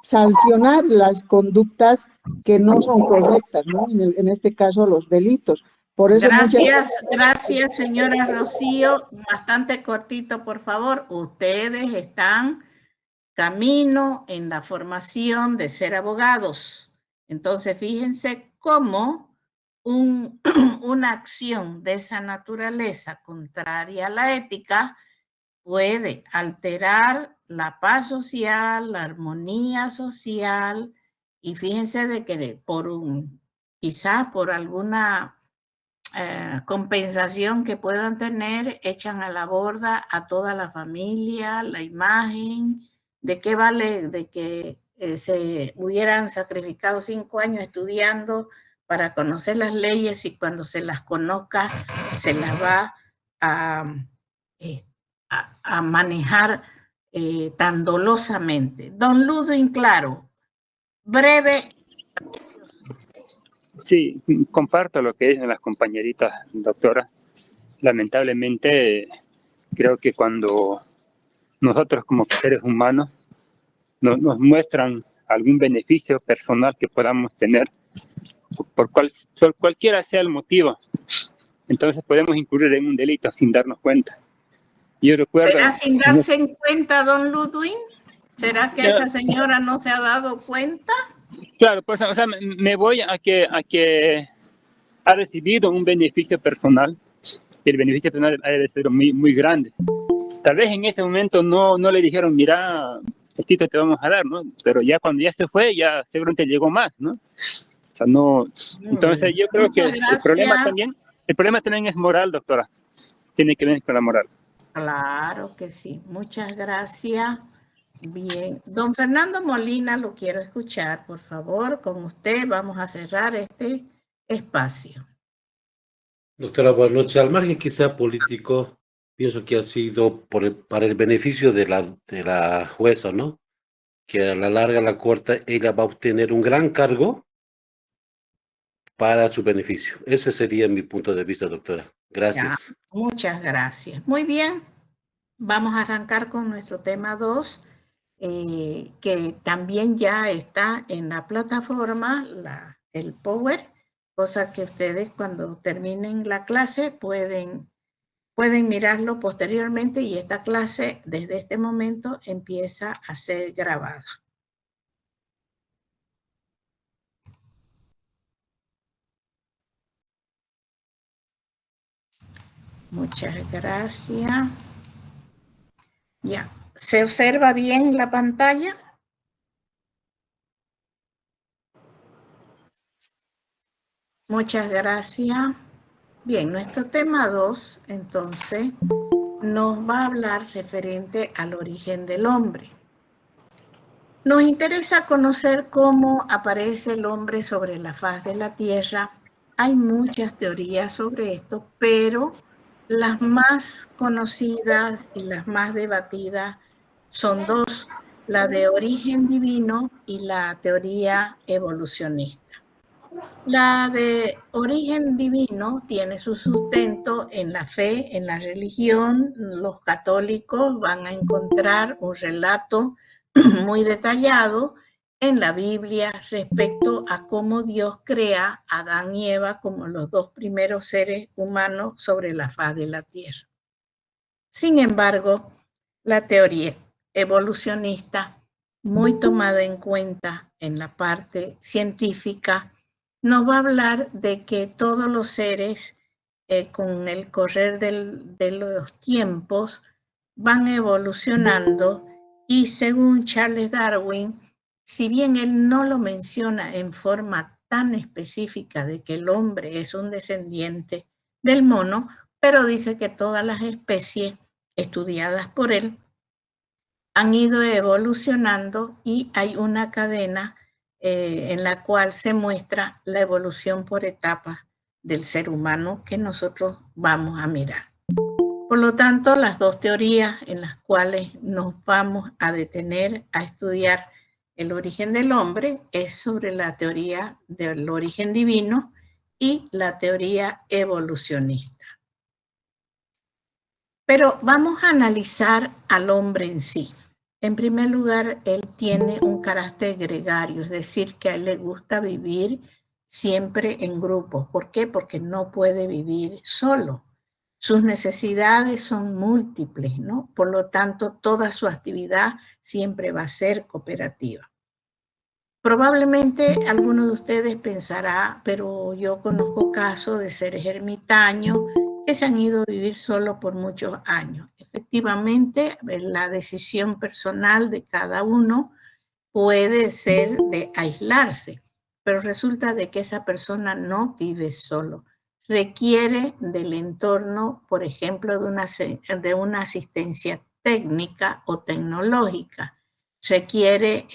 sancionar las conductas que no son correctas, ¿no? En este caso, los delitos. Por eso gracias, señora Rocío. Bastante cortito, por favor. Ustedes están camino en la formación de ser abogados. Entonces, fíjense cómo una acción de esa naturaleza contraria a la ética puede alterar la paz social, la armonía social, y fíjense de que quizás por alguna compensación que puedan tener, echan a la borda a toda la familia, la imagen. ¿De qué vale de que se hubieran sacrificado 5 años estudiando para conocer las leyes y cuando se las conozca se las va a manejar tan dolosamente? Don Ludwig Claro, breve. Sí, comparto lo que dicen las compañeritas, doctora. Lamentablemente, creo que cuando nosotros como seres humanos nos muestran algún beneficio personal que podamos tener, por cualquiera sea el motivo, entonces podemos incurrir en un delito sin darnos cuenta. Yo recuerdo, ¿será sin darse en cuenta, don Ludwig? ¿Será que esa señora no se ha dado cuenta? Claro, pues, o sea, me voy a que ha recibido un beneficio personal, y el beneficio personal debe ser muy, muy grande. Tal vez en ese momento no le dijeron, mira, esto te vamos a dar, ¿no? Pero ya cuando ya se fue, ya seguramente llegó más, ¿no? O sea, no. Entonces yo creo que el problema también es moral, doctora. Tiene que ver con la moral. Claro que sí. Muchas gracias. Bien. Don Fernando Molina, lo quiero escuchar, por favor. Con usted vamos a cerrar este espacio. Doctora, buenas noches. Al margen que sea político, pienso que ha sido para el beneficio de la jueza, ¿no? Que a la larga, a la corta, ella va a obtener un gran cargo para su beneficio. Ese sería mi punto de vista, doctora. Gracias. Ya, muchas gracias. Muy bien. Vamos a arrancar con nuestro tema 2, que también ya está en la plataforma, el Power, cosa que ustedes cuando terminen la clase pueden mirarlo posteriormente, y esta clase desde este momento empieza a ser grabada. Muchas gracias. Ya, ¿se observa bien la pantalla? Muchas gracias. Bien, nuestro tema 2, entonces, nos va a hablar referente al origen del hombre. Nos interesa conocer cómo aparece el hombre sobre la faz de la Tierra. Hay muchas teorías sobre esto, pero las más conocidas y las más debatidas son dos: la de origen divino y la teoría evolucionista. La de origen divino tiene su sustento en la fe, en la religión. Los católicos van a encontrar un relato muy detallado en la Biblia respecto a cómo Dios crea a Adán y Eva como los dos primeros seres humanos sobre la faz de la tierra. Sin embargo, la teoría evolucionista, muy tomada en cuenta en la parte científica, nos va a hablar de que todos los seres, con el correr de los tiempos, van evolucionando, y según Charles Darwin, si bien él no lo menciona en forma tan específica de que el hombre es un descendiente del mono, pero dice que todas las especies estudiadas por él han ido evolucionando, y hay una cadena en la cual se muestra la evolución por etapas del ser humano que nosotros vamos a mirar. Por lo tanto, las dos teorías en las cuales nos vamos a detener a estudiar el origen del hombre es sobre la teoría del origen divino y la teoría evolucionista. Pero vamos a analizar al hombre en sí. En primer lugar, él tiene un carácter gregario, es decir, que a él le gusta vivir siempre en grupos. ¿Por qué? Porque no puede vivir solo. Sus necesidades son múltiples, ¿no? Por lo tanto, toda su actividad siempre va a ser cooperativa. Probablemente alguno de ustedes pensará, pero yo conozco casos de seres ermitaños que se han ido a vivir solo por muchos años. Efectivamente, la decisión personal de cada uno puede ser de aislarse, pero resulta de que esa persona no vive solo. Requiere del entorno, por ejemplo, de una asistencia técnica o tecnológica. Requiere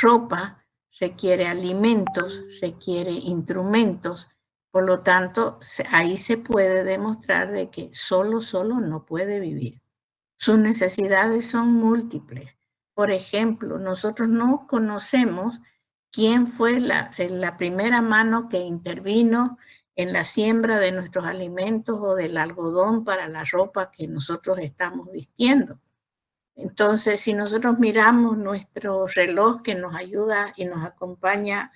ropa, requiere alimentos, requiere instrumentos. Por lo tanto, ahí se puede demostrar de que solo no puede vivir. Sus necesidades son múltiples. Por ejemplo, nosotros no conocemos quién fue la primera mano que intervino en la siembra de nuestros alimentos o del algodón para la ropa que nosotros estamos vistiendo. Entonces, si nosotros miramos nuestro reloj que nos ayuda y nos acompaña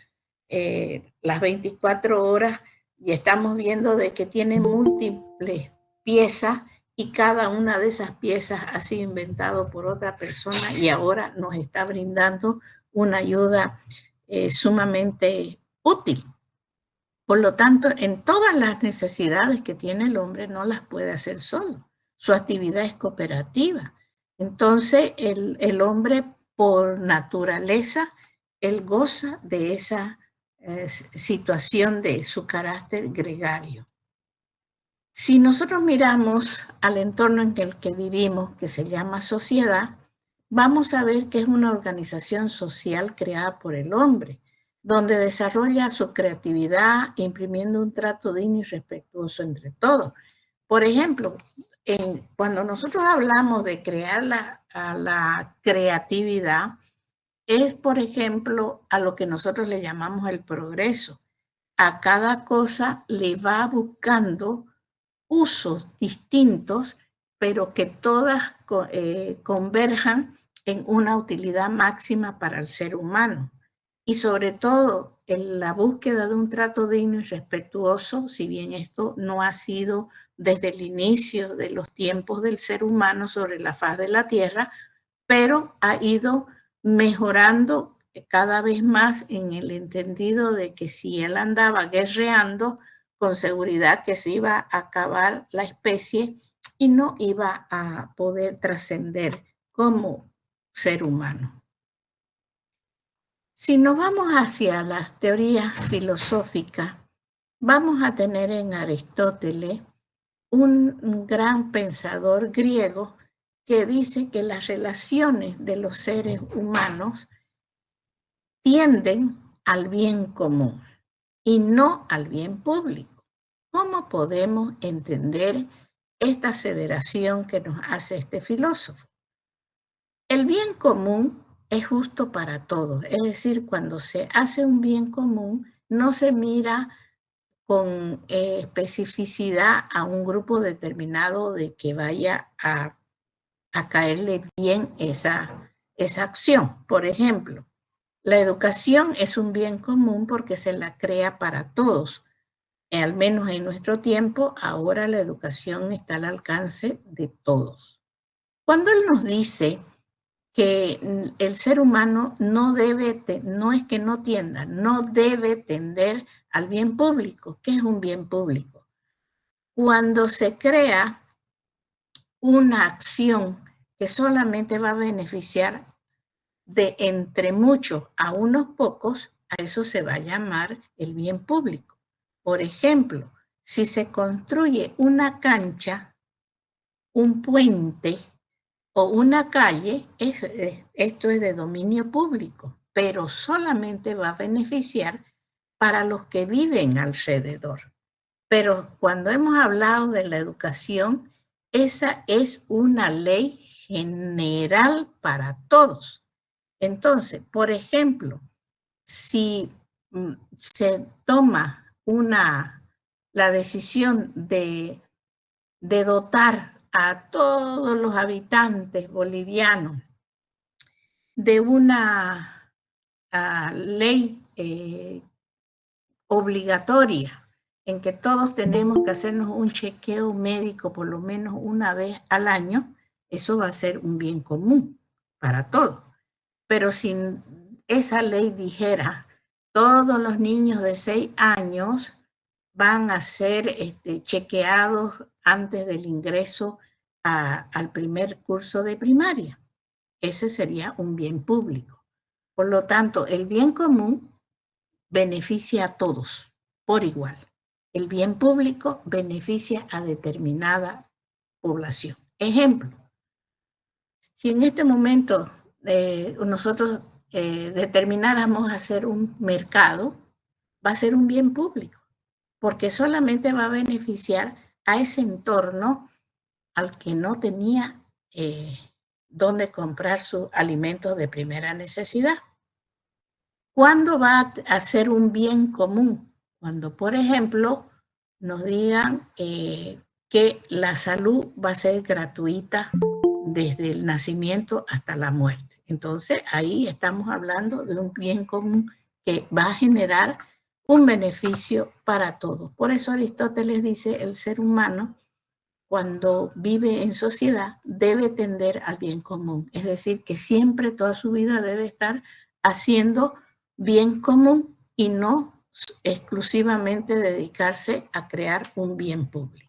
las 24 horas y estamos viendo de que tiene múltiples piezas y cada una de esas piezas ha sido inventado por otra persona y ahora nos está brindando una ayuda sumamente útil. Por lo tanto, en todas las necesidades que tiene el hombre no las puede hacer solo. Su actividad es cooperativa. Entonces, el hombre por naturaleza, él goza de esa situación de su carácter gregario. Si nosotros miramos al entorno en el que vivimos, que se llama sociedad, vamos a ver que es una organización social creada por el hombre, donde desarrolla su creatividad imprimiendo un trato digno y respetuoso entre todos. Por ejemplo, cuando nosotros hablamos de crear la creatividad, es, por ejemplo, a lo que nosotros le llamamos el progreso. A cada cosa le va buscando usos distintos, pero que todas converjan en una utilidad máxima para el ser humano. Y sobre todo, en la búsqueda de un trato digno y respetuoso, si bien esto no ha sido desde el inicio de los tiempos del ser humano sobre la faz de la tierra, pero ha ido mejorando cada vez más en el entendido de que si él andaba guerreando, con seguridad que se iba a acabar la especie y no iba a poder trascender como ser humano. Si nos vamos hacia las teorías filosóficas, vamos a tener en Aristóteles un gran pensador griego que dice que las relaciones de los seres humanos tienden al bien común y no al bien público. ¿Cómo podemos entender esta aseveración que nos hace este filósofo? El bien común es justo para todos, es decir, cuando se hace un bien común, no se mira con especificidad a un grupo determinado de que vaya a caerle bien esa acción. Por ejemplo, la educación es un bien común porque se la crea para todos. Al menos en nuestro tiempo, ahora la educación está al alcance de todos. Cuando él nos dice que el ser humano no es que no tienda, no debe tender al bien público. ¿Qué es un bien público? Cuando se crea una acción que solamente va a beneficiar de entre muchos a unos pocos, a eso se va a llamar el bien público. Por ejemplo, si se construye una cancha, un puente o una calle, esto es de dominio público, pero solamente va a beneficiar para los que viven alrededor. Pero cuando hemos hablado de la educación, esa es una ley general para todos. Entonces, por ejemplo, si se toma la decisión de dotar a todos los habitantes bolivianos de una ley obligatoria en que todos tenemos que hacernos un chequeo médico por lo menos una vez al año, eso va a ser un bien común para todos. Pero si esa ley dijera, todos los niños de 6 años van a ser chequeados antes del ingreso al primer curso de primaria, ese sería un bien público. Por lo tanto, el bien común beneficia a todos por igual. El bien público beneficia a determinada población. Ejemplo, si en este momento nosotros determináramos hacer un mercado, va a ser un bien público, porque solamente va a beneficiar a ese entorno al que no tenía dónde comprar sus alimentos de primera necesidad. ¿Cuándo va a ser un bien común? Cuando, por ejemplo, nos digan que la salud va a ser gratuita desde el nacimiento hasta la muerte. Entonces, ahí estamos hablando de un bien común que va a generar un beneficio para todos. Por eso Aristóteles dice, el ser humano, cuando vive en sociedad, debe tender al bien común. Es decir, que siempre, toda su vida debe estar haciendo bien común y no exclusivamente dedicarse a crear un bien público.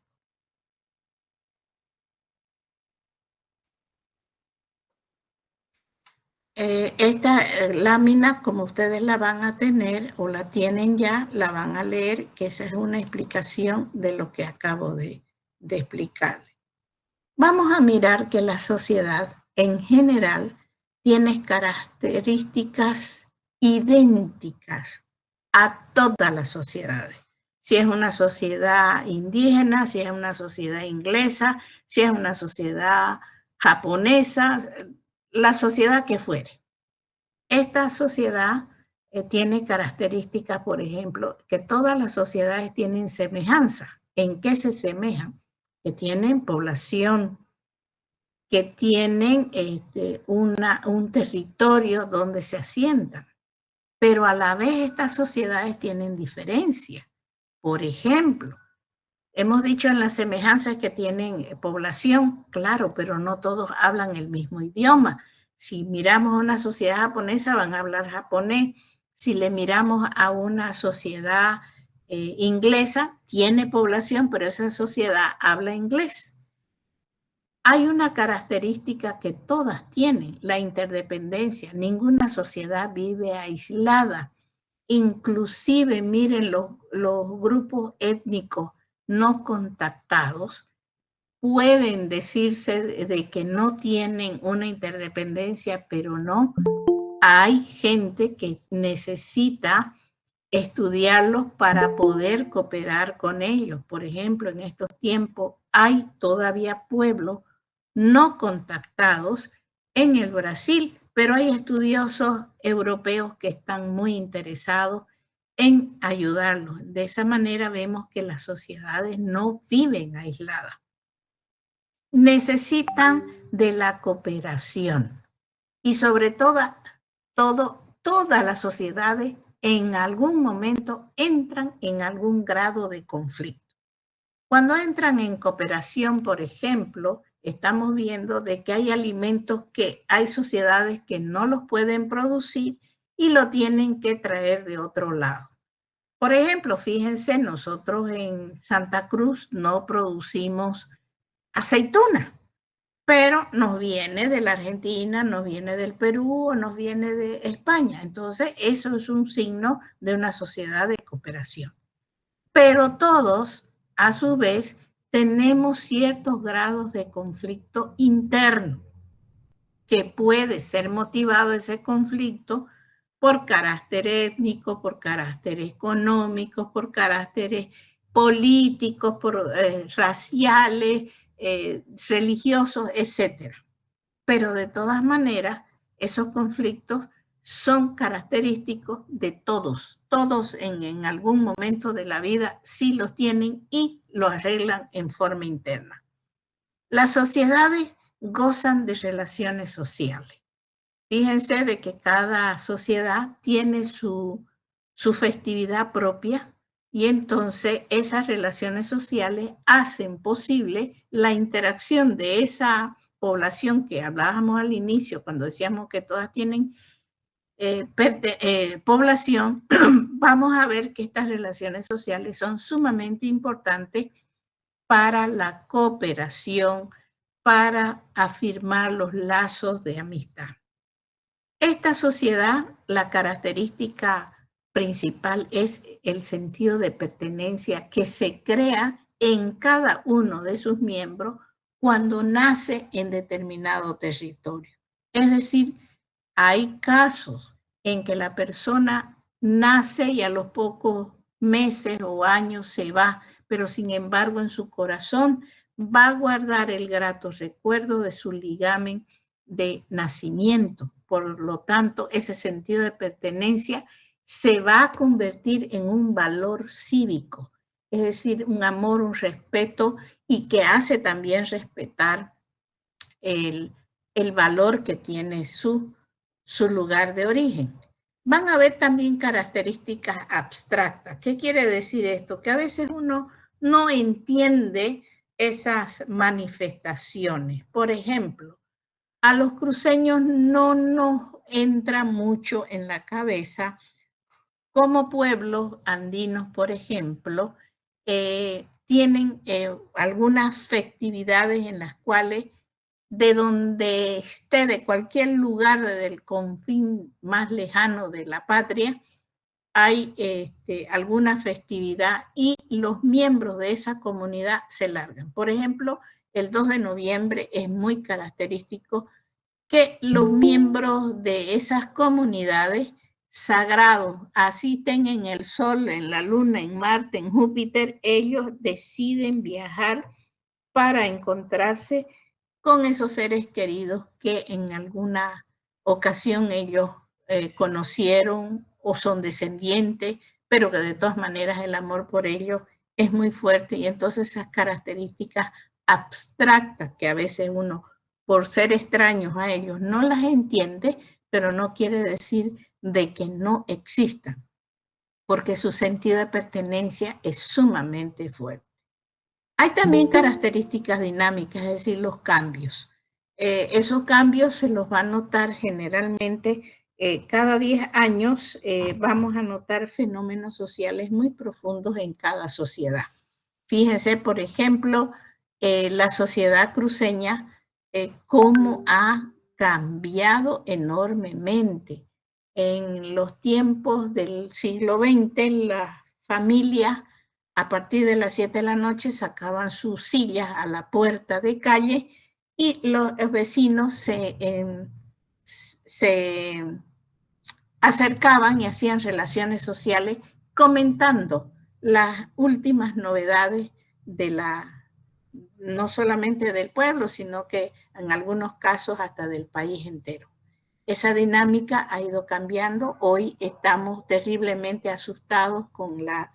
Esta lámina, como ustedes la van a tener o la tienen ya, la van a leer, que esa es una explicación de lo que acabo de explicar. Vamos a mirar que la sociedad en general tiene características idénticas a todas las sociedades. Si es una sociedad indígena, si es una sociedad inglesa, si es una sociedad japonesa, la sociedad que fuere. Esta sociedad tiene características, por ejemplo, que todas las sociedades tienen semejanza. ¿En qué se semejan? Que tienen población, que tienen un territorio donde se asientan, pero a la vez estas sociedades tienen diferencias. Por ejemplo, hemos dicho en las semejanzas que tienen población, claro, pero no todos hablan el mismo idioma. Si miramos a una sociedad japonesa, van a hablar japonés. Si le miramos a una sociedad inglesa, tiene población, pero esa sociedad habla inglés. Hay una característica que todas tienen, la interdependencia. Ninguna sociedad vive aislada. Inclusive, miren, los grupos étnicos no contactados pueden decirse de que no tienen una interdependencia, pero no. Hay gente que necesita estudiarlos para poder cooperar con ellos. Por ejemplo, en estos tiempos hay todavía pueblos no contactados en el Brasil, pero hay estudiosos europeos que están muy interesados en ayudarlos. De esa manera vemos que las sociedades no viven aisladas. Necesitan de la cooperación y sobre todo, todas las sociedades en algún momento entran en algún grado de conflicto. Cuando entran en cooperación, por ejemplo, estamos viendo de que hay alimentos que hay sociedades que no los pueden producir y lo tienen que traer de otro lado. Por ejemplo, fíjense, nosotros en Santa Cruz no producimos aceituna, pero nos viene de la Argentina, nos viene del Perú o nos viene de España. Entonces, eso es un signo de una sociedad de cooperación. Pero todos, a su vez, tenemos ciertos grados de conflicto interno, que puede ser motivado ese conflicto por carácter étnico, por carácter económico, por caracteres políticos, por raciales, religiosos, etc. Pero de todas maneras, esos conflictos son característicos de todos. Todos en algún momento de la vida sí los tienen y lo arreglan en forma interna. Las sociedades gozan de relaciones sociales. Fíjense de que cada sociedad tiene su festividad propia y entonces esas relaciones sociales hacen posible la interacción de esa población que hablábamos al inicio cuando decíamos que todas tienen población. Vamos a ver que estas relaciones sociales son sumamente importantes para la cooperación, para afirmar los lazos de amistad. Esta sociedad, la característica principal es el sentido de pertenencia que se crea en cada uno de sus miembros cuando nace en determinado territorio. Es decir, hay casos en que la persona nace y a los pocos meses o años se va, pero sin embargo en su corazón va a guardar el grato recuerdo de su ligamen de nacimiento. Por lo tanto, ese sentido de pertenencia se va a convertir en un valor cívico, es decir, un amor, un respeto, y que hace también respetar el valor que tiene su lugar de origen. Van a haber también características abstractas. ¿Qué quiere decir esto? Que a veces uno no entiende esas manifestaciones. Por ejemplo, a los cruceños no nos entra mucho en la cabeza como pueblos andinos, por ejemplo, tienen algunas festividades en las cuales de donde esté, de cualquier lugar del confín más lejano de la patria, hay alguna festividad y los miembros de esa comunidad se largan. Por ejemplo, el 2 de noviembre es muy característico que los miembros de esas comunidades sagrados, así estén en el Sol, en la Luna, en Marte, en Júpiter, ellos deciden viajar para encontrarse con esos seres queridos que en alguna ocasión ellos conocieron o son descendientes, pero que de todas maneras el amor por ellos es muy fuerte, y entonces esas características abstractas que a veces uno, por ser extraños a ellos, no las entiende, pero no quiere decir de que no existan, porque su sentido de pertenencia es sumamente fuerte. Hay también características dinámicas, es decir, los cambios. Esos cambios se los va a notar generalmente cada 10 años. Vamos a notar fenómenos sociales muy profundos en cada sociedad. Fíjense, por ejemplo, la sociedad cruceña, cómo ha cambiado enormemente. En los tiempos del siglo XX, las familias a partir de las 7 de la noche sacaban sus sillas a la puerta de calle y los vecinos se acercaban y hacían relaciones sociales comentando las últimas novedades no solamente del pueblo, sino que en algunos casos hasta del país entero. Esa dinámica ha ido cambiando. Hoy estamos terriblemente asustados con la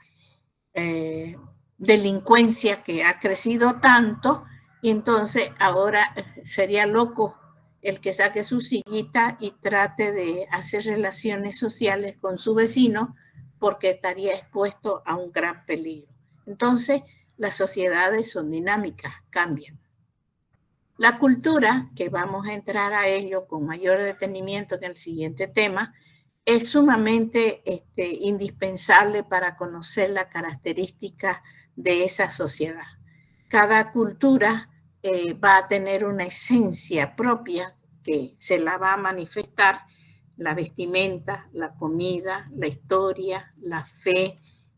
delincuencia que ha crecido tanto, y entonces ahora sería loco el que saque su sillita y trate de hacer relaciones sociales con su vecino, porque estaría expuesto a un gran peligro. Entonces, las sociedades son dinámicas, cambian. La cultura, que vamos a entrar a ello con mayor detenimiento en el siguiente tema, es sumamente indispensable para conocer la característica de esa sociedad. Cada cultura va a tener una esencia propia que se la va a manifestar: la vestimenta, la comida, la historia, la fe,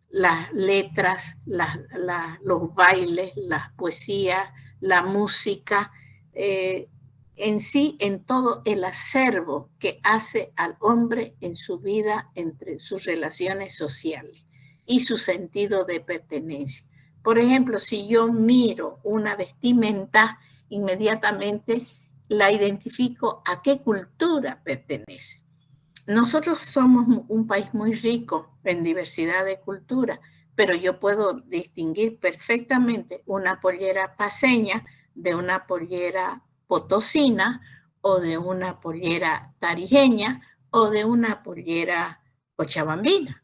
las letras, los bailes, las poesías, la música, en sí, en todo el acervo que hace al hombre en su vida, entre sus relaciones sociales y su sentido de pertenencia. Por ejemplo, si yo miro una vestimenta, inmediatamente la identifico a qué cultura pertenece. Nosotros somos un país muy rico en diversidad de cultura, pero yo puedo distinguir perfectamente una pollera paceña de una pollera potosina, o de una pollera tarijeña o de una pollera cochabambina,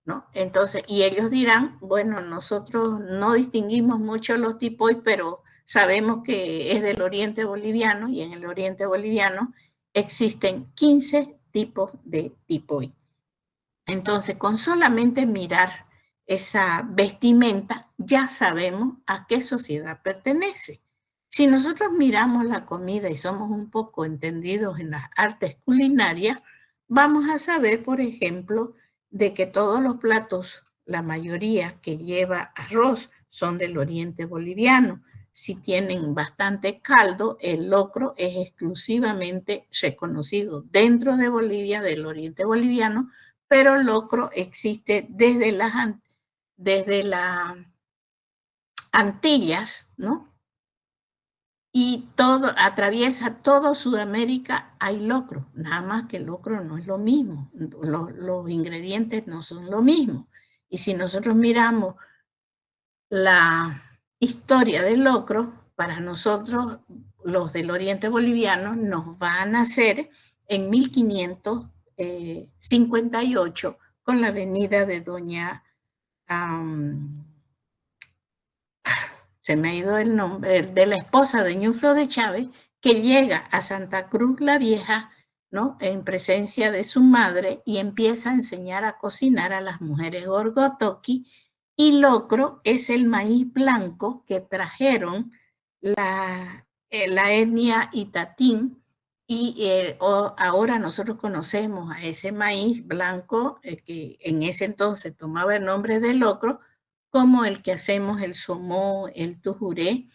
¿no? Entonces, y ellos dirán, bueno, nosotros no distinguimos mucho los tipoy, pero sabemos que es del oriente boliviano y en el oriente boliviano existen 15 tipos de tipoy. Entonces, con solamente mirar esa vestimenta, ya sabemos a qué sociedad pertenece. Si nosotros miramos la comida y somos un poco entendidos en las artes culinarias, vamos a saber, por ejemplo, de que todos los platos, la mayoría que lleva arroz, son del oriente boliviano. Si tienen bastante caldo, el locro es exclusivamente reconocido dentro de Bolivia, del oriente boliviano, pero el locro existe desde las Antillas, ¿no? Y todo, atraviesa todo Sudamérica, hay locro, nada más que el locro no es lo mismo, los ingredientes no son lo mismo. Y si nosotros miramos la historia del locro, para nosotros, los del oriente boliviano, nos va a nacer en 1558 con la venida de doña, se me ha ido el nombre, de la esposa de Ñuflo de Chávez, que llega a Santa Cruz la Vieja, ¿no? En presencia de su madre y empieza a enseñar a cocinar a las mujeres gorgotoqui. Y locro es el maíz blanco que trajeron la etnia itatín y ahora nosotros conocemos a ese maíz blanco que en ese entonces tomaba el nombre de locro, como el que hacemos el somó, el tujuré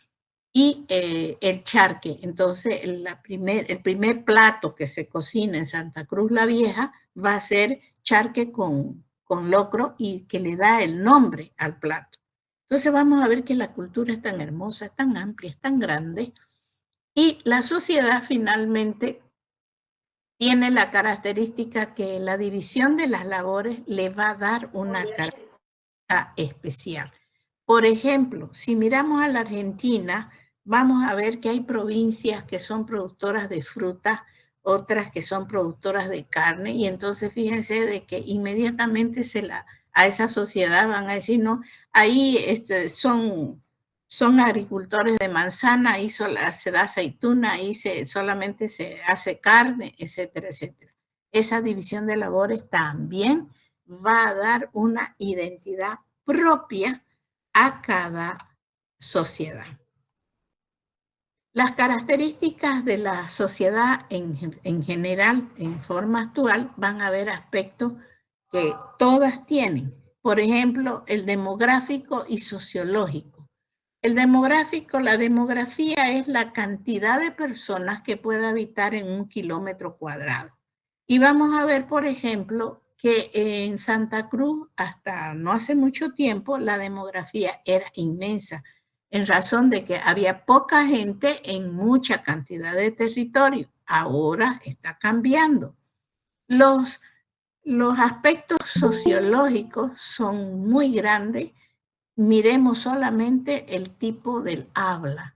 y el charque. Entonces, el primer plato que se cocina en Santa Cruz la Vieja va a ser charque con locro y que le da el nombre al plato. Entonces vamos a ver que la cultura es tan hermosa, es tan amplia, es tan grande y la sociedad finalmente tiene la característica que la división de las labores le va a dar una característica especial. Por ejemplo, si miramos a la Argentina, vamos a ver que hay provincias que son productoras de fruta, otras que son productoras de carne, y entonces fíjense de que inmediatamente a esa sociedad van a decir, no, ahí son agricultores de manzana, ahí se da aceituna, ahí solamente se hace carne, etcétera, etcétera. Esa división de labores también va a dar una identidad propia a cada sociedad. Las características de la sociedad en general, en forma actual, van a haber aspectos que todas tienen. Por ejemplo, el demográfico y sociológico. El demográfico, la demografía es la cantidad de personas que puede habitar en 1 kilómetro cuadrado. Y vamos a ver, por ejemplo, que en Santa Cruz, hasta no hace mucho tiempo, la demografía era inmensa, en razón de que había poca gente en mucha cantidad de territorio. Ahora está cambiando. Los aspectos sociológicos son muy grandes. Miremos solamente el tipo del habla.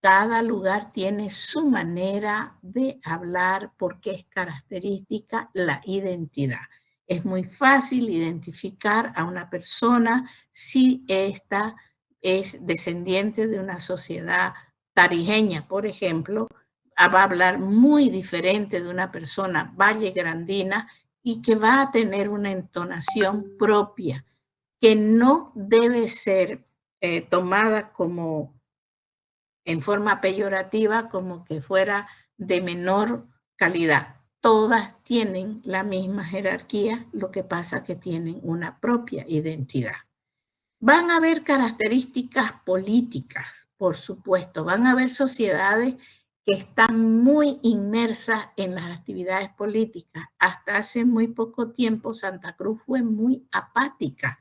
Cada lugar tiene su manera de hablar porque es característica la identidad. Es muy fácil identificar a una persona si esta es descendiente de una sociedad tarijeña, por ejemplo, va a hablar muy diferente de una persona vallegrandina y que va a tener una entonación propia que no debe ser tomada como en forma peyorativa, como que fuera de menor calidad. Todas tienen la misma jerarquía, lo que pasa que tienen una propia identidad. Van a haber características políticas, por supuesto. Van a haber sociedades que están muy inmersas en las actividades políticas. Hasta hace muy poco tiempo Santa Cruz fue muy apática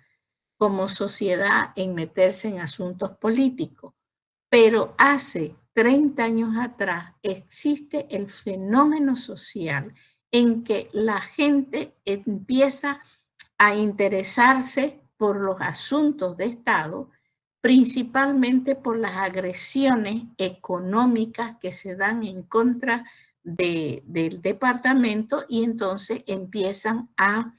como sociedad en meterse en asuntos políticos. Pero hace 30 años atrás existe el fenómeno social en que la gente empieza a interesarse por los asuntos de Estado, principalmente por las agresiones económicas que se dan en contra del departamento, y entonces empiezan a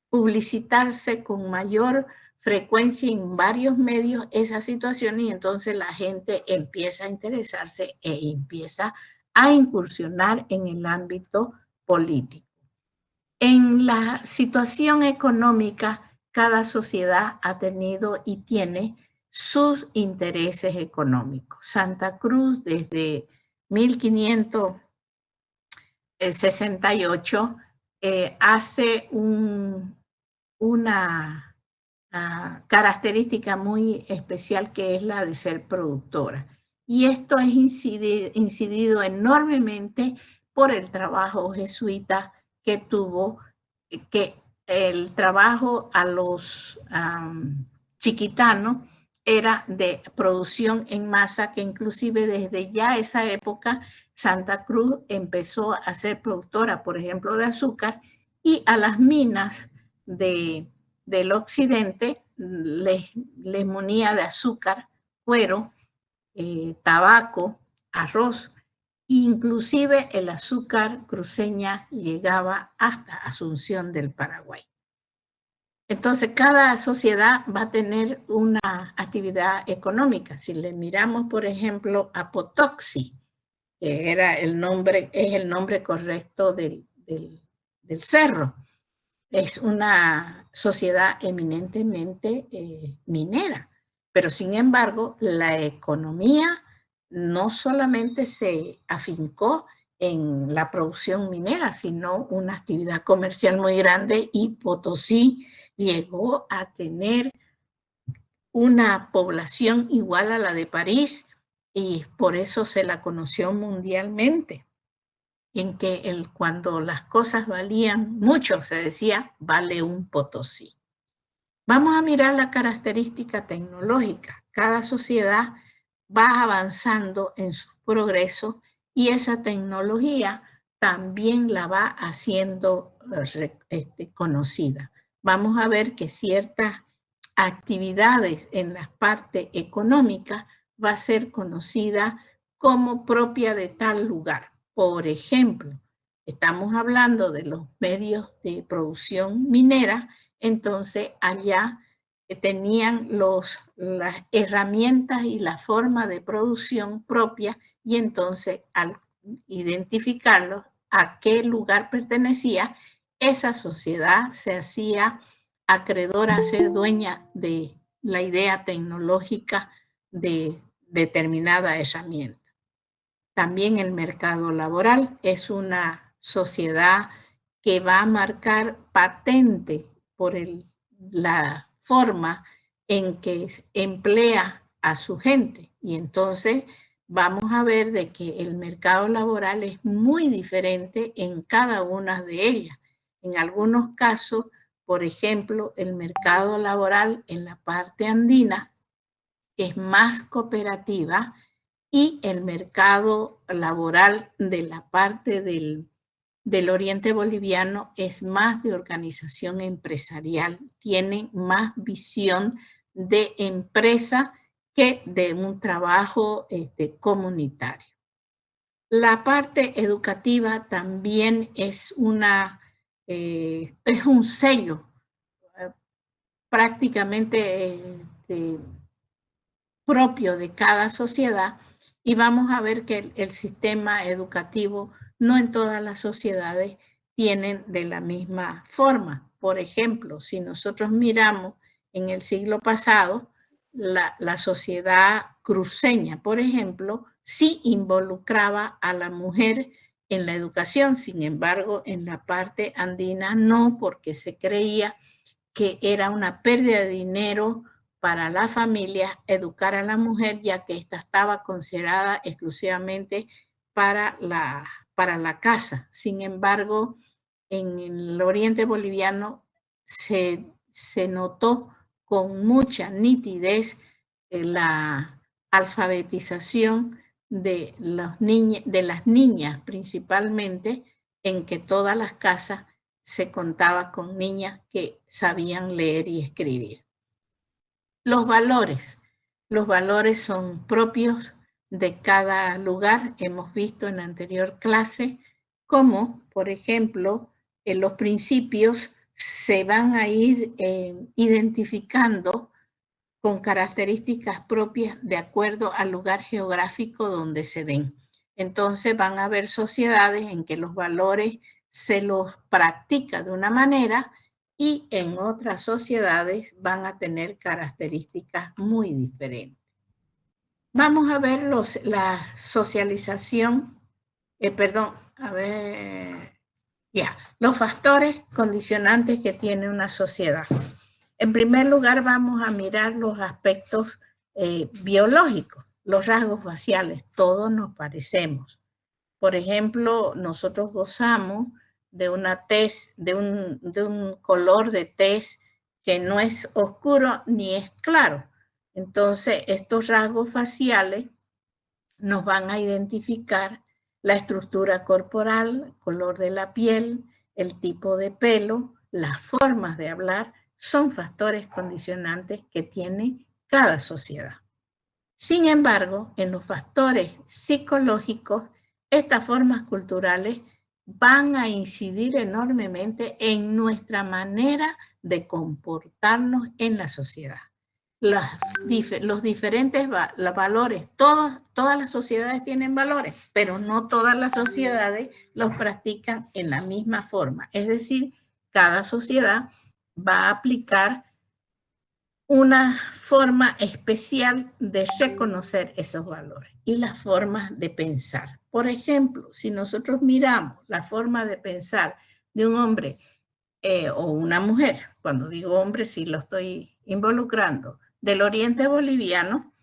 publicitarse con mayor frecuencia en varios medios esas situaciones, y entonces la gente empieza a interesarse e empieza a incursionar en el ámbito político. En la situación económica, cada sociedad ha tenido y tiene sus intereses económicos. Santa Cruz, desde 1568, hace una característica muy especial, que es la de ser productora. Y esto es incidido enormemente por el trabajo jesuita que tuvo, que el trabajo a los chiquitanos era de producción en masa, que inclusive desde ya esa época Santa Cruz empezó a ser productora, por ejemplo, de azúcar, y a las minas del occidente les munía de azúcar, cuero, tabaco, arroz, inclusive el azúcar cruceña llegaba hasta Asunción del Paraguay. Entonces, cada sociedad va a tener una actividad económica. Si le miramos, por ejemplo, a Potoxi, que era es el nombre correcto del cerro, es una sociedad eminentemente minera, pero sin embargo la economía no solamente se afincó en la producción minera, sino una actividad comercial muy grande, y Potosí llegó a tener una población igual a la de París, y por eso se la conoció mundialmente, en que cuando las cosas valían mucho, se decía, vale un Potosí. Vamos a mirar la característica tecnológica. Cada sociedad va avanzando en su progreso, y esa tecnología también la va haciendo conocida. Vamos a ver que ciertas actividades en la parte económica va a ser conocida como propia de tal lugar. Por ejemplo, estamos hablando de los medios de producción minera, entonces allá tenían las herramientas y la forma de producción propia, y entonces al identificarlos a qué lugar pertenecía, esa sociedad se hacía acreedora a ser dueña de la idea tecnológica de determinada herramienta. También el mercado laboral es una sociedad que va a marcar patente por la forma en que emplea a su gente, y entonces vamos a ver de que el mercado laboral es muy diferente en cada una de ellas. En algunos casos, por ejemplo, el mercado laboral en la parte andina es más cooperativa, y el mercado laboral de la parte del oriente boliviano es más de organización empresarial, tiene más visión de empresa que de un trabajo comunitario. La parte educativa también es un sello prácticamente propio de cada sociedad, y vamos a ver que el sistema educativo no en todas las sociedades tienen de la misma forma. Por ejemplo, si nosotros miramos en el siglo pasado, la sociedad cruceña, por ejemplo, sí involucraba a la mujer en la educación. Sin embargo, en la parte andina no, porque se creía que era una pérdida de dinero para la familia educar a la mujer, ya que ésta estaba considerada exclusivamente para la casa. Sin embargo, en el oriente boliviano se notó con mucha nitidez la alfabetización de las niñas principalmente, en que todas las casas se contaba con niñas que sabían leer y escribir. Los valores son propios de cada lugar. Hemos visto en la anterior clase cómo, por ejemplo, los principios se van a ir identificando con características propias de acuerdo al lugar geográfico donde se den. Entonces van a haber sociedades en que los valores se los practica de una manera y en otras sociedades van a tener características muy diferentes. Vamos a ver la socialización, los factores condicionantes que tiene una sociedad. En primer lugar, vamos a mirar los aspectos biológicos, los rasgos faciales. Todos nos parecemos. Por ejemplo, nosotros gozamos de una tez, de un color de tez que no es oscuro ni es claro. Entonces, estos rasgos faciales nos van a identificar la estructura corporal, color de la piel, el tipo de pelo, las formas de hablar, son factores condicionantes que tiene cada sociedad. Sin embargo, en los factores psicológicos, estas formas culturales van a incidir enormemente en nuestra manera de comportarnos en la sociedad. Los diferentes valores, todas las sociedades tienen valores, pero no todas las sociedades los practican en la misma forma. Es decir, cada sociedad va a aplicar una forma especial de reconocer esos valores y las formas de pensar. Por ejemplo, si nosotros miramos la forma de pensar de un hombre o una mujer, cuando digo hombre sí lo estoy involucrando, del oriente boliviano,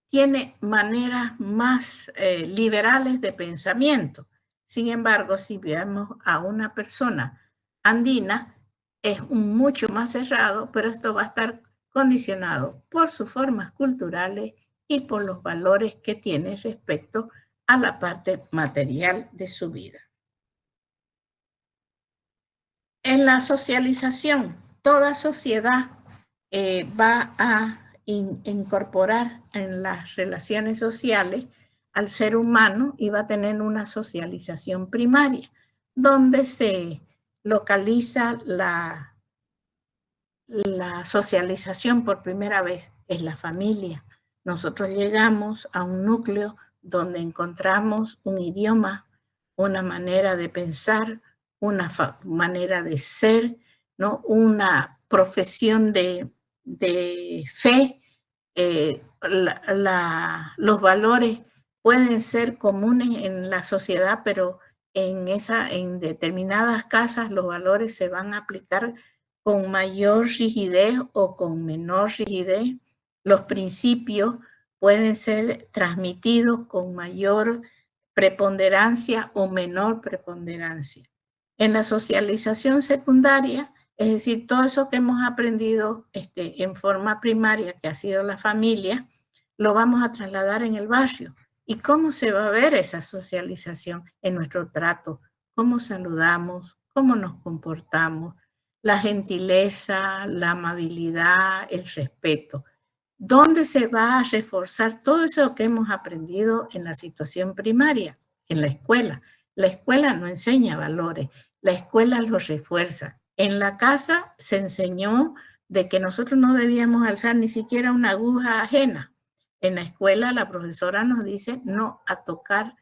tiene maneras más liberales de pensamiento. Sin embargo, si vemos a una persona andina, es mucho más cerrado, pero esto va a estar condicionado por sus formas culturales y por los valores que tiene respecto a la parte material de su vida. En la socialización, toda sociedad va a incorporar en las relaciones sociales al ser humano y va a tener una socialización primaria, donde se localiza la socialización por primera vez, es la familia. Nosotros llegamos a un núcleo donde encontramos un idioma, una manera de pensar, una manera de ser, ¿no? Una profesión de fe. Los valores pueden ser comunes en la sociedad, pero en determinadas casas los valores se van a aplicar con mayor rigidez o con menor rigidez. Los principios pueden ser transmitidos con mayor preponderancia o menor preponderancia. En la socialización secundaria, es decir, todo eso que hemos aprendido en forma primaria, que ha sido la familia, lo vamos a trasladar en el barrio. ¿Y cómo se va a ver esa socialización en nuestro trato? ¿Cómo saludamos? ¿Cómo nos comportamos? La gentileza, la amabilidad, el respeto. ¿Dónde se va a reforzar todo eso que hemos aprendido en la situación primaria? En la escuela. La escuela no enseña valores, la escuela los refuerza. En la casa se enseñó de que nosotros no debíamos alzar ni siquiera una aguja ajena. En la escuela la profesora nos dice no a tocar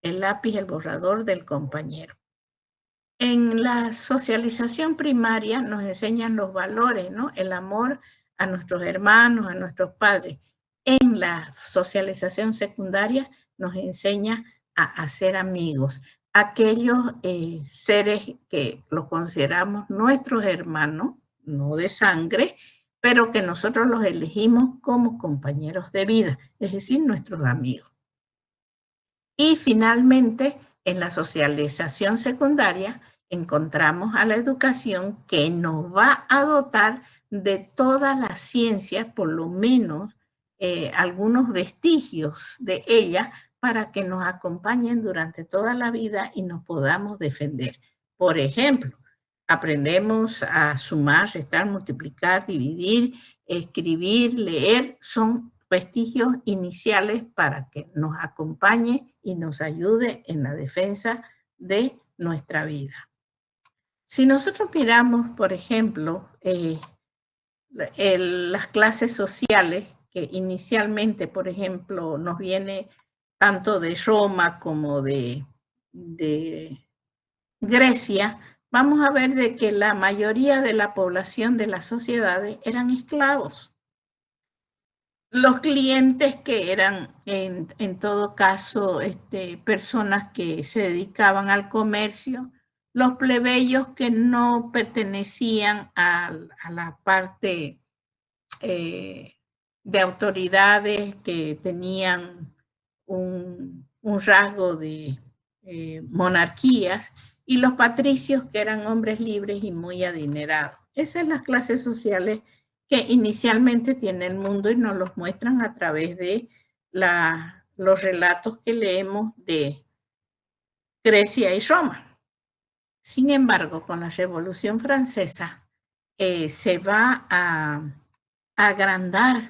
el lápiz, el borrador del compañero. En la socialización primaria nos enseñan los valores, ¿no? El amor a nuestros hermanos, a nuestros padres. En la socialización secundaria nos enseña a hacer amigos, aquellos seres que los consideramos nuestros hermanos, no de sangre, pero que nosotros los elegimos como compañeros de vida, es decir, nuestros amigos. Y finalmente, en la socialización secundaria, encontramos a la educación que nos va a dotar de todas las ciencias, por lo menos algunos vestigios de ella, para que nos acompañen durante toda la vida y nos podamos defender. Por ejemplo, aprendemos a sumar, restar, multiplicar, dividir, escribir, leer, son vestigios iniciales para que nos acompañe y nos ayude en la defensa de nuestra vida. Si nosotros miramos, por ejemplo, las clases sociales, que inicialmente, por ejemplo, nos viene tanto de Roma como de Grecia, vamos a ver de que la mayoría de la población de las sociedades eran esclavos. Los clientes, que eran en todo caso personas que se dedicaban al comercio, los plebeyos que no pertenecían a la parte de autoridades, que tenían un rasgo de monarquías, y los patricios, que eran hombres libres y muy adinerados. Esas son las clases sociales que inicialmente tiene el mundo y nos los muestran a través de los relatos que leemos de Grecia y Roma. Sin embargo, con la Revolución Francesa se va a agrandar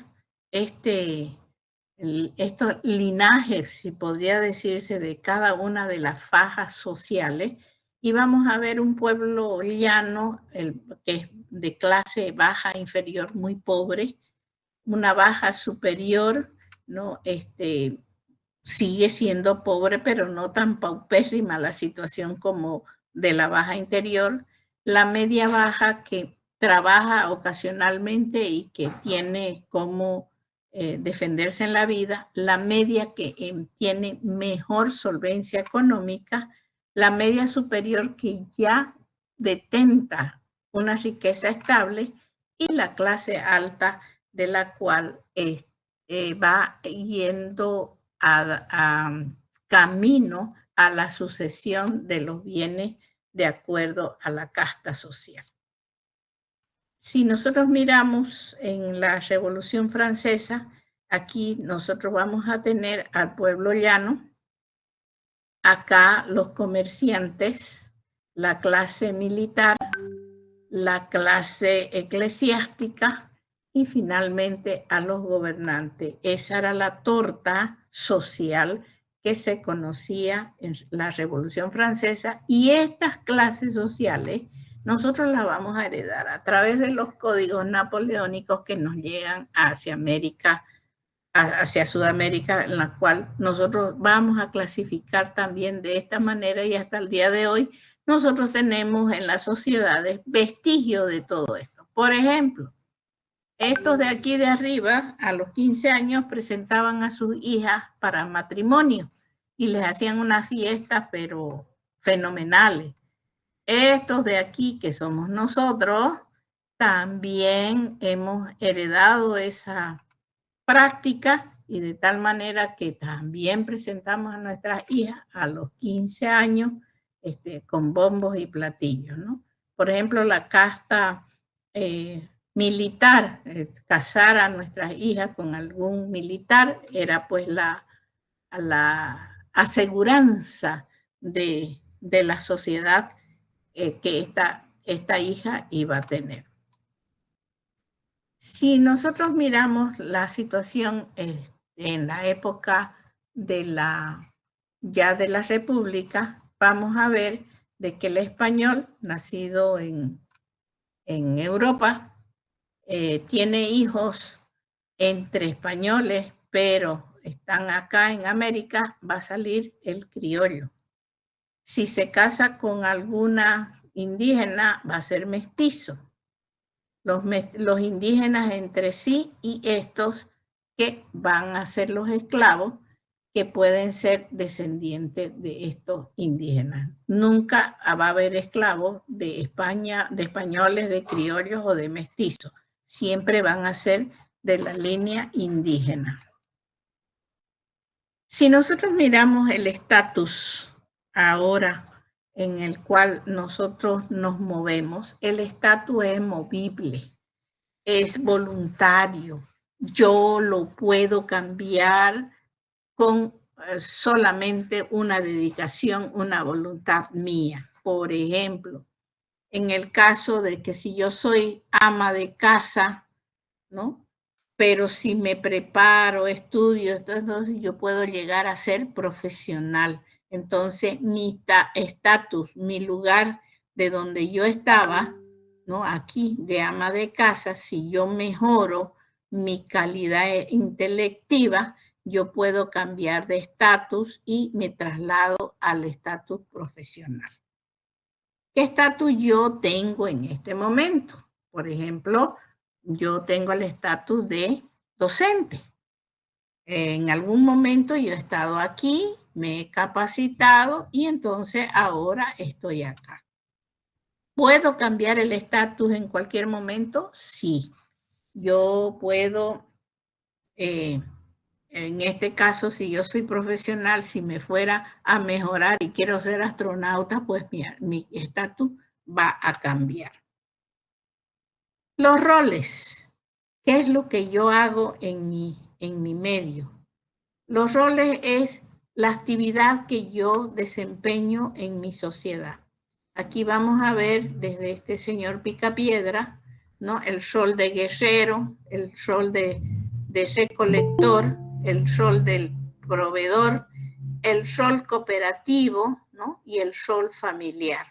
estos linajes, si podría decirse, de cada una de las fajas sociales, y vamos a ver un pueblo llano, que es de clase baja inferior, muy pobre, una baja superior, ¿no? Sigue siendo pobre, pero no tan paupérrima la situación como de la baja interior, la media baja, que trabaja ocasionalmente y que tiene como defenderse en la vida, la media, que tiene mejor solvencia económica, la media superior, que ya detenta una riqueza estable, y la clase alta, de la cual va yendo camino a la sucesión de los bienes de acuerdo a la casta social. Si nosotros miramos en la Revolución Francesa, aquí nosotros vamos a tener al pueblo llano, acá los comerciantes, la clase militar, la clase eclesiástica y finalmente a los gobernantes. Esa era la torta social que se conocía en la Revolución Francesa, y estas clases sociales nosotros las vamos a heredar a través de los códigos napoleónicos que nos llegan hacia América, hacia Sudamérica, en la cual nosotros vamos a clasificar también de esta manera, y hasta el día de hoy nosotros tenemos en las sociedades vestigios de todo esto. Por ejemplo, estos de aquí de arriba, a los 15 años, presentaban a sus hijas para matrimonio y les hacían unas fiestas, pero fenomenales. Estos de aquí, que somos nosotros, también hemos heredado esa práctica, y de tal manera que también presentamos a nuestras hijas a los 15 años con bombos y platillos, ¿no? Por ejemplo, la casta militar, casar a nuestras hijas con algún militar, era pues la aseguranza de la sociedad que esta hija iba a tener. Si nosotros miramos la situación en la época de la República, vamos a ver de que el español, nacido en Europa, tiene hijos entre españoles, pero están acá en América, va a salir el criollo. Si se casa con alguna indígena, va a ser mestizo. Los indígenas entre sí, y estos que van a ser los esclavos, que pueden ser descendientes de estos indígenas. Nunca va a haber esclavos de España, de españoles, de criollos o de mestizos. Siempre van a ser de la línea indígena. Si nosotros miramos el estatus ahora en el cual nosotros nos movemos, el estatus es movible, es voluntario. Yo lo puedo cambiar con solamente una dedicación, una voluntad mía. Por ejemplo, en el caso de que si yo soy ama de casa, ¿no? Pero si me preparo, estudio, entonces yo puedo llegar a ser profesional. Entonces, mi estatus, mi lugar de donde yo estaba, ¿no? Aquí, de ama de casa, si yo mejoro mi calidad intelectiva, yo puedo cambiar de estatus y me traslado al estatus profesional. ¿Qué estatus yo tengo en este momento? Por ejemplo, yo tengo el estatus de docente. En algún momento yo he estado aquí, me he capacitado y entonces ahora estoy acá. ¿Puedo cambiar el estatus en cualquier momento? Sí. Yo puedo, en este caso, si yo soy profesional, si me fuera a mejorar y quiero ser astronauta, pues mi estatus va a cambiar. Los roles. ¿Qué es lo que yo hago en mi medio? Los roles es la actividad que yo desempeño en mi sociedad. Aquí vamos a ver desde este señor Picapiedra, ¿no? El rol de guerrero, el rol de recolector, el rol del proveedor, el rol cooperativo, ¿no? Y el rol familiar.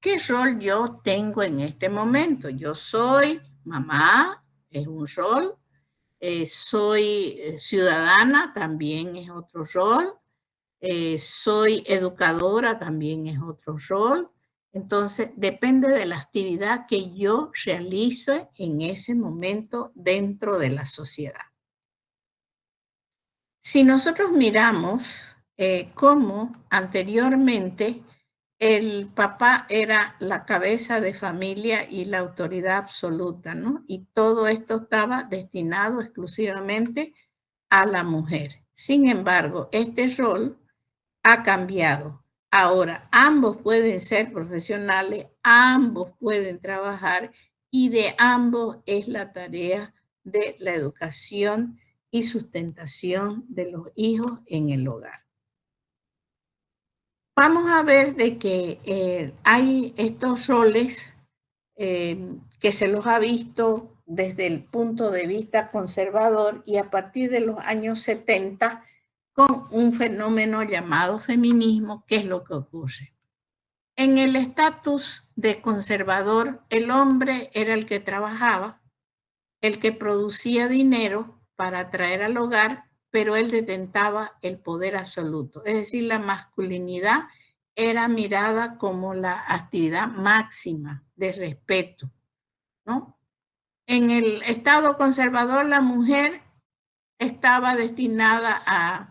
¿Qué rol yo tengo en este momento? Yo soy mamá, es un rol. Soy ciudadana, también es otro rol. Soy educadora, también es otro rol. Entonces, depende de la actividad que yo realice en ese momento dentro de la sociedad. Si nosotros miramos cómo anteriormente el papá era la cabeza de familia y la autoridad absoluta, ¿no? Y todo esto estaba destinado exclusivamente a la mujer. Sin embargo, este rol ha cambiado. Ahora, ambos pueden ser profesionales, ambos pueden trabajar y de ambos es la tarea de la educación y sustentación de los hijos en el hogar. Vamos a ver de que hay estos roles que se los ha visto desde el punto de vista conservador y a partir de los años 70 con un fenómeno llamado feminismo. ¿Qué es lo que ocurre? En el estatus de conservador, el hombre era el que trabajaba, el que producía dinero para traer al hogar, pero él detentaba el poder absoluto. Es decir, la masculinidad era mirada como la actividad máxima de respeto, ¿no? En el estado conservador, la mujer estaba destinada a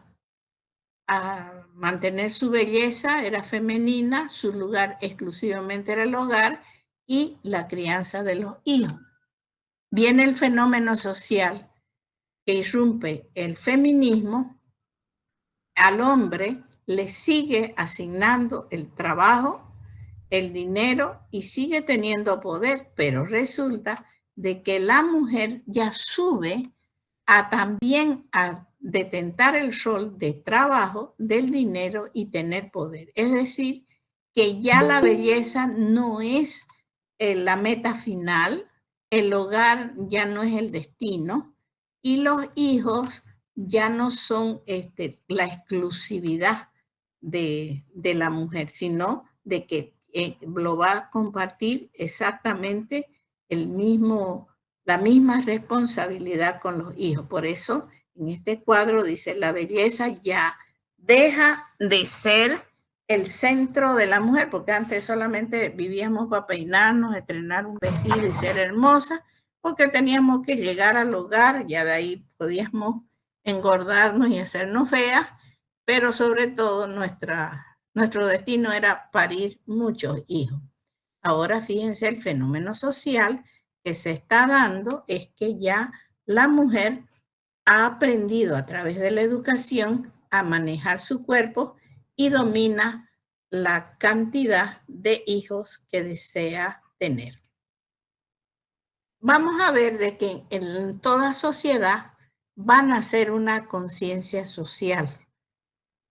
mantener su belleza, era femenina, su lugar exclusivamente era el hogar y la crianza de los hijos. Viene el fenómeno social que irrumpe el feminismo, al hombre le sigue asignando el trabajo, el dinero y sigue teniendo poder, pero resulta de que la mujer ya sube a también a detentar el rol de trabajo, del dinero y tener poder. Es decir, que ya la belleza no es la meta final, el hogar ya no es el destino y los hijos ya no son la exclusividad de la mujer, sino de que lo va a compartir exactamente la misma responsabilidad con los hijos. Por eso, en este cuadro dice, la belleza ya deja de ser el centro de la mujer, porque antes solamente vivíamos para peinarnos, estrenar un vestido y ser hermosa, porque teníamos que llegar al hogar, ya de ahí podíamos engordarnos y hacernos feas, pero sobre todo nuestro destino era parir muchos hijos. Ahora fíjense el fenómeno social que se está dando es que ya la mujer ha aprendido a través de la educación a manejar su cuerpo y domina la cantidad de hijos que desea tener. Vamos a ver de que en toda sociedad van a hacer una conciencia social.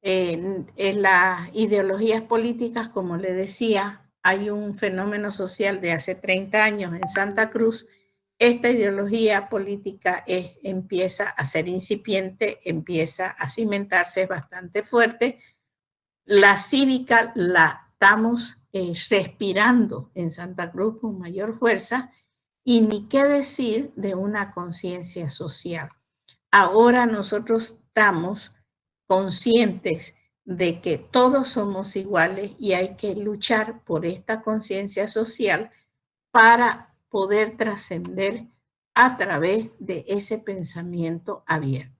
En las ideologías políticas, como le decía, hay un fenómeno social de hace 30 años en Santa Cruz. Esta ideología política empieza a ser incipiente, empieza a cimentarse bastante fuerte. La cívica la estamos respirando en Santa Cruz con mayor fuerza, y ni qué decir de una conciencia social. Ahora nosotros estamos conscientes de que todos somos iguales y hay que luchar por esta conciencia social para poder trascender a través de ese pensamiento abierto.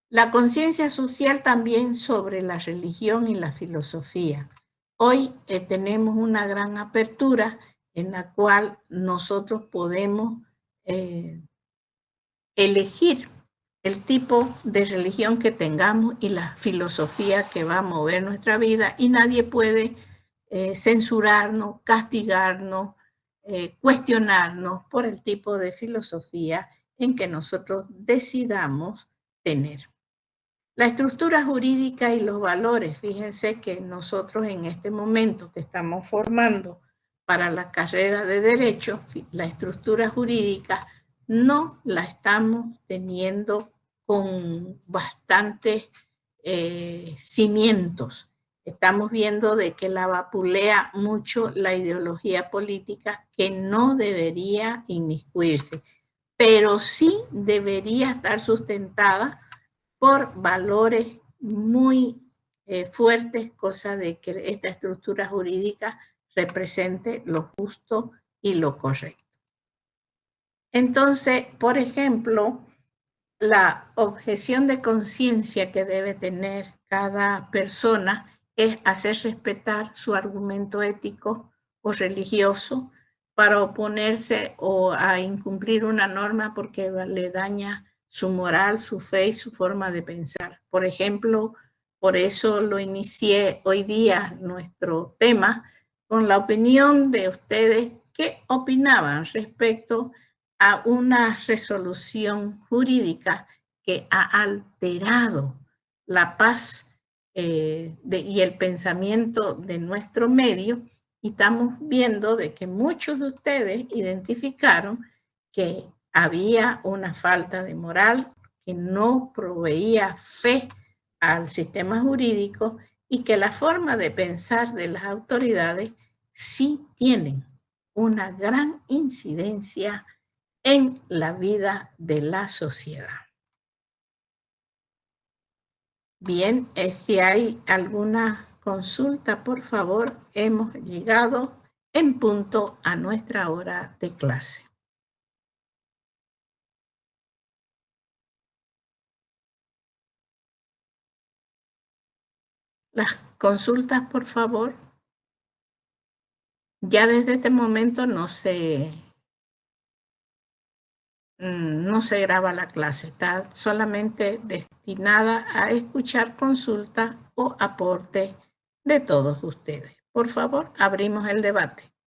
La conciencia social también sobre la religión y la filosofía. Hoy tenemos una gran apertura en la cual nosotros podemos elegir el tipo de religión que tengamos y la filosofía que va a mover nuestra vida, y nadie puede censurarnos, castigarnos, cuestionarnos por el tipo de filosofía en que nosotros decidamos tener. La estructura jurídica y los valores, fíjense que nosotros en este momento que estamos formando para la carrera de Derecho, la estructura jurídica no la estamos teniendo con bastantes cimientos. Estamos viendo de que la vapulea mucho la ideología política, que no debería inmiscuirse, pero sí debería estar sustentada por valores muy fuertes, cosa de que esta estructura jurídica represente lo justo y lo correcto. Entonces, por ejemplo, la objeción de conciencia que debe tener cada persona es hacer respetar su argumento ético o religioso para oponerse o a incumplir una norma porque le daña su moral, su fe y su forma de pensar. Por ejemplo, por eso lo inicié hoy día nuestro tema con la opinión de ustedes. ¿Qué opinaban respecto a una resolución jurídica que ha alterado la paz y el pensamiento de nuestro medio? Y estamos viendo de que muchos de ustedes identificaron que había una falta de moral, que no proveía fe al sistema jurídico y que la forma de pensar de las autoridades sí tienen una gran incidencia en la vida de la sociedad. Bien, si hay alguna consulta, por favor, hemos llegado en punto a nuestra hora de clase. Las consultas, por favor. Ya desde este momento no se graba la clase, está solamente destinada a escuchar consultas o aportes de todos ustedes. Por favor, abrimos el debate.